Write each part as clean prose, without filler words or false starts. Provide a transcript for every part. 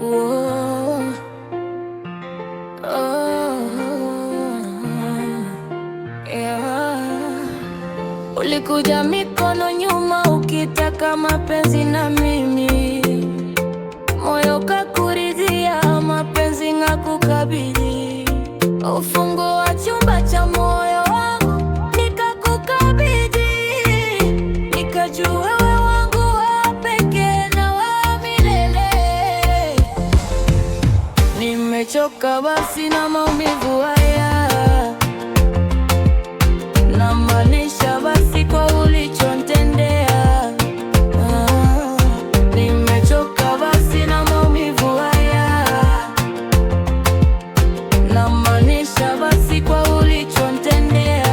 Oh, oh, yeah. Ulikuja mikono nyuma ukitaka mapenzi na mimi, moyo kakuridhia, mapenzi ngakukabidhi, ufunguo wa chumba cha moyo wangu nikakukabidhi, nikajua wewe wangu wa pekee na wa milele. Nimechoka basi na maumivu haya, namaanisha basi kwa ulichonitendea. Nimechoka basi na maumivu haya, namaanisha basi kwa ulichonitendea.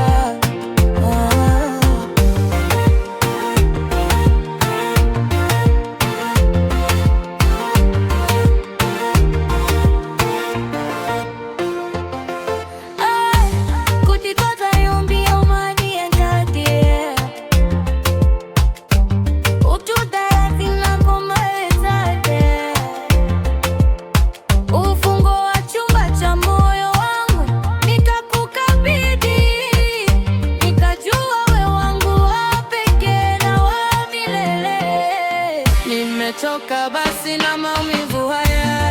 Nimechoka basi na maumivu haya,